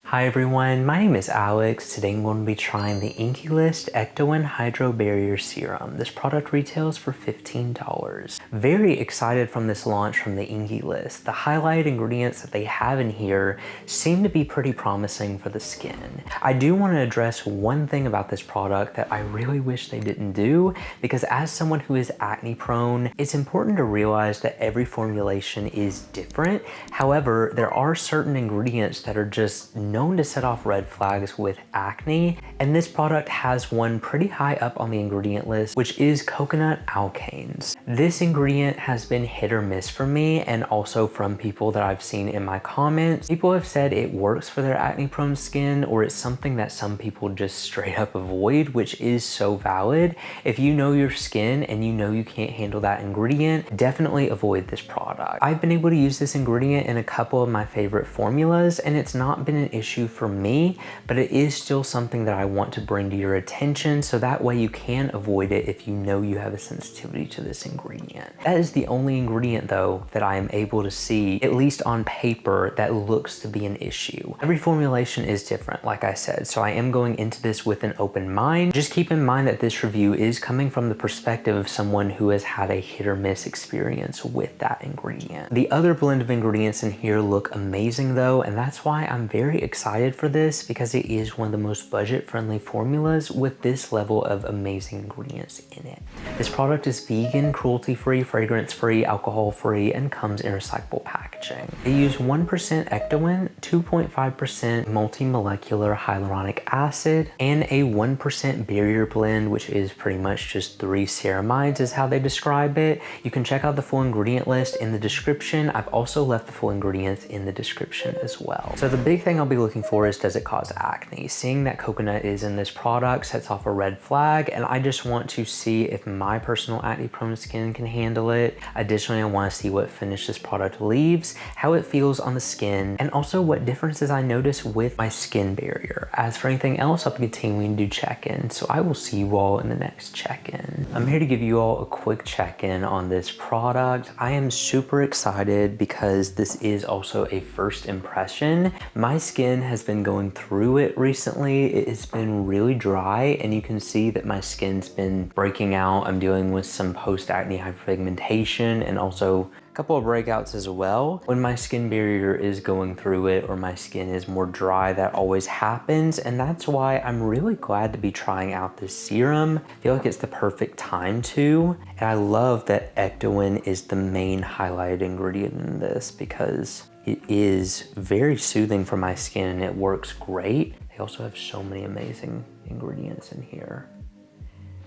Hi everyone, my name is Alex. Today I'm going to be trying the Inkey Ectoin Hydro Barrier Serum. This product retails for $15. Very excited from this launch from the Inkey List. The highlighted ingredients that they have in here seem to be pretty promising for the skin. I do want to address one thing about this product that I really wish they didn't do, because as someone who is acne prone, it's important to realize that every formulation is different. However, there are certain ingredients that are just known to set off red flags with acne, and this product has one pretty high up on the ingredient list, which is coconut alkanes. This ingredient has been hit or miss for me, and also from people that I've seen in my comments. People have said it works for their acne prone skin, or it's something that some people just straight up avoid, which is so valid. If you know your skin and you know you can't handle that ingredient, definitely avoid this product. I've been able to use this ingredient in a couple of my favorite formulas, and it's not been an issue for me, but it is still something that I want to bring to your attention, so that way you can avoid it if you know you have a sensitivity to this ingredient. That is the only ingredient though that I am able to see, at least on paper, that looks to be an issue. Every formulation is different, like I said, so I am going into this with an open mind. Just keep in mind that this review is coming from the perspective of someone who has had a hit or miss experience with that ingredient. The other blend of ingredients in here look amazing though, and that's why I'm very excited for this, because it is one of the most budget-friendly formulas with this level of amazing ingredients in it. This product is vegan, cruelty-free, fragrance-free, alcohol-free, and comes in recyclable packaging. They use 1% Ectoin, 2.5% multi-molecular hyaluronic acid, and a 1% barrier blend, which is pretty much just 3 ceramides is how they describe it. You can check out the full ingredient list in the description. I've also left the full ingredients in the description as well. So the big thing I'll be looking for is, does it cause acne? Seeing that coconut is in this product sets off a red flag, and I just want to see if my personal acne prone skin can handle it. Additionally, I want to see what finish this product leaves, how it feels on the skin, and also what differences I notice with my skin barrier. As for anything else, I'll be continuing to do check-in, so I will see you all in the next check-in. I'm here to give you all a quick check-in on this product. I am super excited because this is also a first impression. My skin has been going through it recently. It has been really dry, and you can see that my skin's been breaking out. I'm dealing with some post-acne hyperpigmentation and also a couple of breakouts as well. When my skin barrier is going through it or my skin is more dry, that always happens, and that's why I'm really glad to be trying out this serum. I feel like it's the perfect time to, and I love that Ectoin is the main highlighted ingredient in this because it is very soothing for my skin and it works great. They also have so many amazing ingredients in here.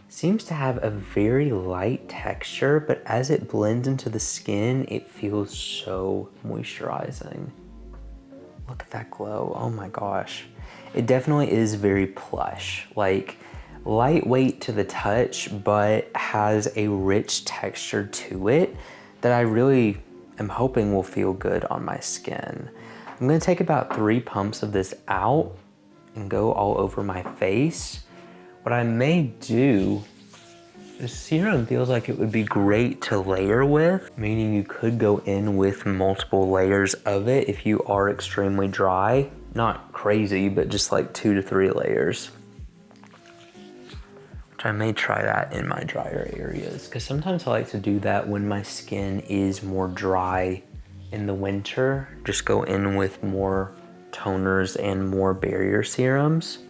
Seems to have a very light texture, but as it blends into the skin, it feels so moisturizing. Look at that glow, oh my gosh. It definitely is very plush, like lightweight to the touch, but has a rich texture to it that I really I'm hoping will feel good on my skin. I'm gonna take about 3 pumps of this out and go all over my face. What I may do, this serum feels like it would be great to layer with, meaning you could go in with multiple layers of it if you are extremely dry. Not crazy, but just like 2 to 3 layers. I may try that in my drier areas, because sometimes I like to do that when my skin is more dry in the winter. Just go in with more toners and more barrier serums.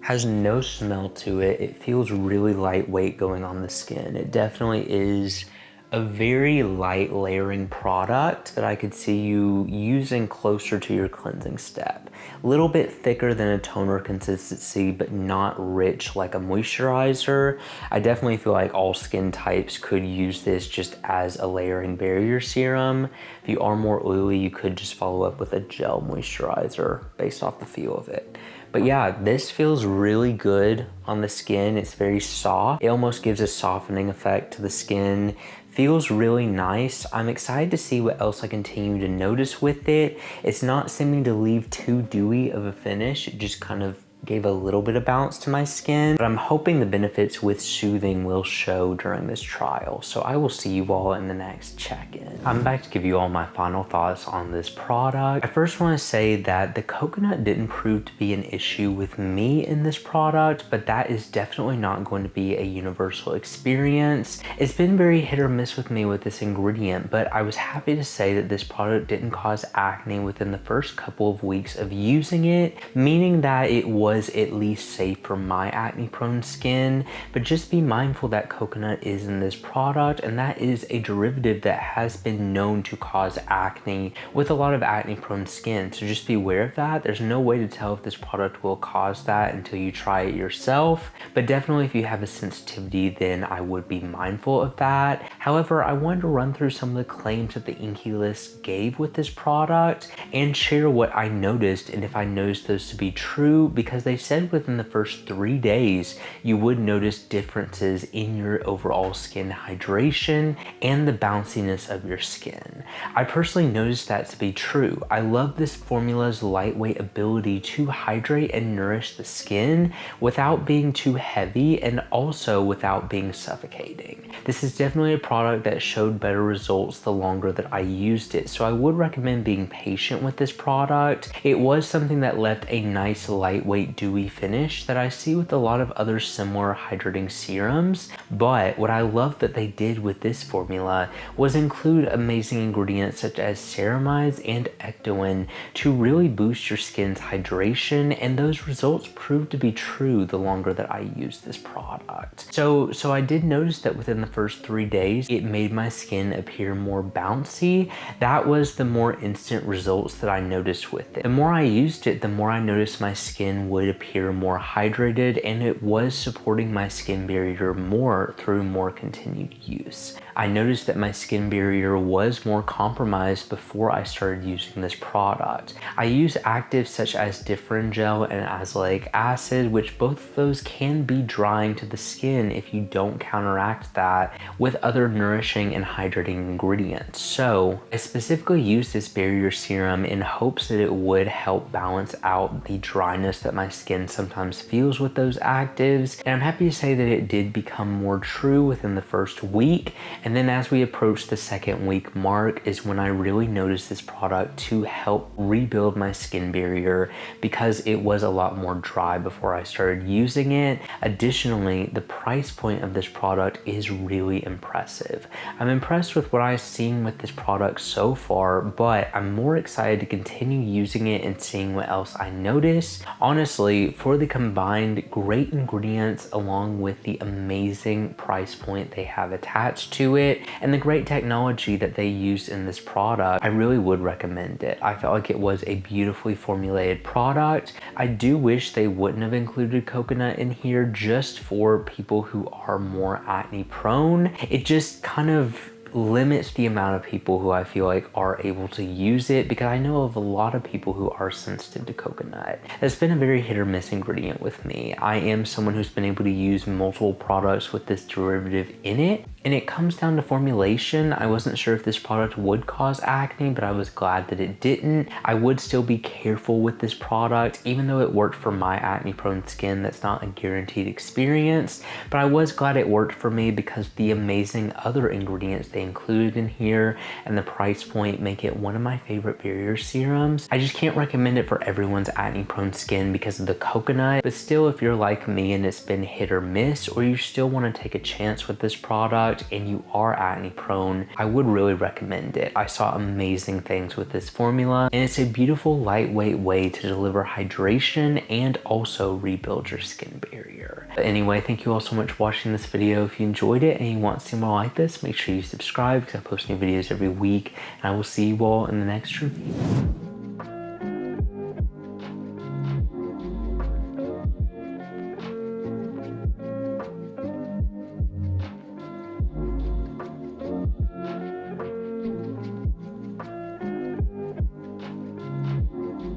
Has no smell to it. It feels really lightweight going on the skin. It definitely is a very light layering product that I could see you using closer to your cleansing step. A little bit thicker than a toner consistency, but not rich like a moisturizer. I definitely feel like all skin types could use this just as a layering barrier serum. If you are more oily, you could just follow up with a gel moisturizer based off the feel of it. But yeah, this feels really good on the skin. It's very soft. It almost gives a softening effect to the skin. Feels really nice. I'm excited to see what else I continue to notice with it. It's not seeming to leave too dewy of a finish. It just kind of gave a little bit of bounce to my skin, but I'm hoping the benefits with soothing will show during this trial. So I will see you all in the next check-in. I'm back to give you all my final thoughts on this product. I first want to say that the coconut didn't prove to be an issue with me in this product, but that is definitely not going to be a universal experience. It's been very hit or miss with me with this ingredient, but I was happy to say that this product didn't cause acne within the first couple of weeks of using it, meaning that it was at least safe for my acne prone skin. But just be mindful that coconut is in this product, and that is a derivative that has been known to cause acne with a lot of acne prone skin. So just be aware of that. There's no way to tell if this product will cause that until you try it yourself, but definitely if you have a sensitivity, then I would be mindful of that. However, I wanted to run through some of the claims that the inkey list gave with this product and share what I noticed and if I noticed those to be true, because they said within the first 3 days you would notice differences in your overall skin hydration and the bounciness of your skin. I personally noticed that to be true. I love this formula's lightweight ability to hydrate and nourish the skin without being too heavy and also without being suffocating. This is definitely a product that showed better results the longer that I used it, so I would recommend being patient with this product. It was something that left a nice lightweight dewy finish that I see with a lot of other similar hydrating serums, but what I love that they did with this formula was include amazing ingredients such as ceramides and ectoin to really boost your skin's hydration, and those results proved to be true the longer that I used this product. So I did notice that within the first 3 days it made my skin appear more bouncy. That was the more instant results that I noticed with it. The more I used it, the more I noticed my skin would appear more hydrated, and it was supporting my skin barrier more through more continued use. I noticed that my skin barrier was more compromised before I started using this product. I use actives such as Differin-Gel and azelaic acid, which both of those can be drying to the skin if you don't counteract that with other nourishing and hydrating ingredients. So I specifically used this barrier serum in hopes that it would help balance out the dryness that my skin sometimes feels with those actives, and I'm happy to say that it did become more true within the first week. And then as we approach the second week mark is when I really noticed this product to help rebuild my skin barrier, because it was a lot more dry before I started using it. Additionally, the price point of this product is really impressive. I'm impressed with what I've seen with this product so far, but I'm more excited to continue using it and seeing what else I notice. Honestly, for the combined great ingredients along with the amazing price point they have attached to it and the great technology that they use in this product, I really would recommend it. I felt like it was a beautifully formulated product. I do wish they wouldn't have included coconut in here just for people who are more acne prone. It just kind of limits the amount of people who I feel like are able to use it, because I know of a lot of people who are sensitive to coconut. It's been a very hit or miss ingredient with me. I am someone who's been able to use multiple products with this derivative in it, and it comes down to formulation. I wasn't sure if this product would cause acne, but I was glad that it didn't. I would still be careful with this product, even though it worked for my acne prone skin. That's not a guaranteed experience, but I was glad it worked for me because the amazing other ingredients they included in here and the price point make it one of my favorite barrier serums. I just can't recommend it for everyone's acne prone skin because of the coconut, but still, if you're like me and it's been hit or miss, or you still want to take a chance with this product and you are acne prone, I would really recommend it. I saw amazing things with this formula, and it's a beautiful lightweight way to deliver hydration and also rebuild your skin barrier. But anyway, thank you all so much for watching this video. If you enjoyed it and you want to see more like this, make sure you subscribe because I post new videos every week, and I will see you all in the next review.